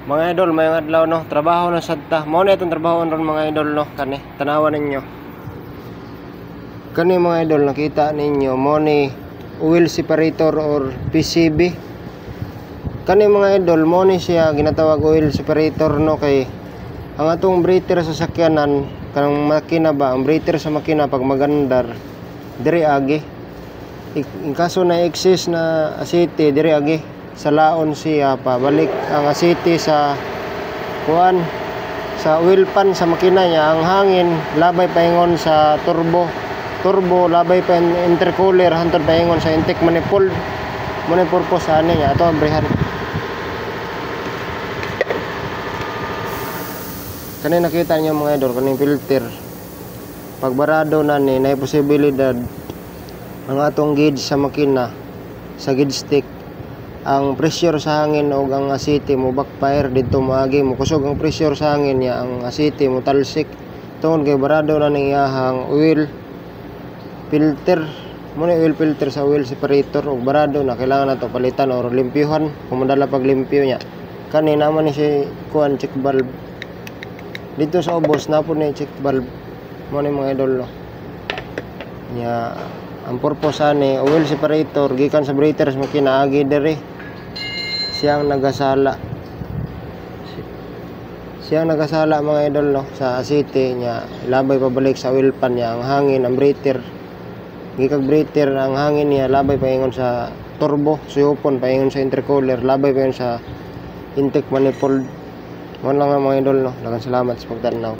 Mga idol, may adlaw no, trabaho na sadta. Mao na itong trabaho ron mga idol no, kani tanawan ninyo. Kani mga idol, nakita ninyo mo ni oil separator or PCB. Kani mga idol, mo ni siya ginatawag oil separator no, kay ang atong breather sa sakyanan kanang makina ba, ang breather sa makina pag magandar diri agi. In kaso na excess na asite diri agi sa laon siya pabalik ang asite sa kuan sa oil pan sa makina niya, ang hangin labay paingon sa turbo labay pa intercooler hantod paingon sa intake manifold. Mo ni purpose ani niya ato ang brehan. Kani nakita niyo mga idol, kaning filter pagbarado na ni nay posibilidad ang atong gauge sa makina sa gauge stick, ang pressure sa hangin o ang asite mo backfire dito maagi mo kusog ang pressure sa hangin niya, ang asite mo talsik tungod kay barado na ning iyahang oil filter. Muna oil filter sa oil separator og barado na, kailangan nato palitan or limpyuhan kung madala pag limpyo niya. Kani naman ni si kuan check valve dito sa ubos na po ni check valve mo ni mga idol no. Nya ang purpose ani oil separator gikan sa breather sa makina agi diri siyang nagasala mga idol no sa asite niya, labay pabalik sa oil pan niya ang hangin, ang breather gikag breather ang hangin niya labay paingon sa turbo suyupon paingon sa intercooler labay paingon sa intake manifold. Mo lang mga idol no, daghang salamat sa pagtanaw.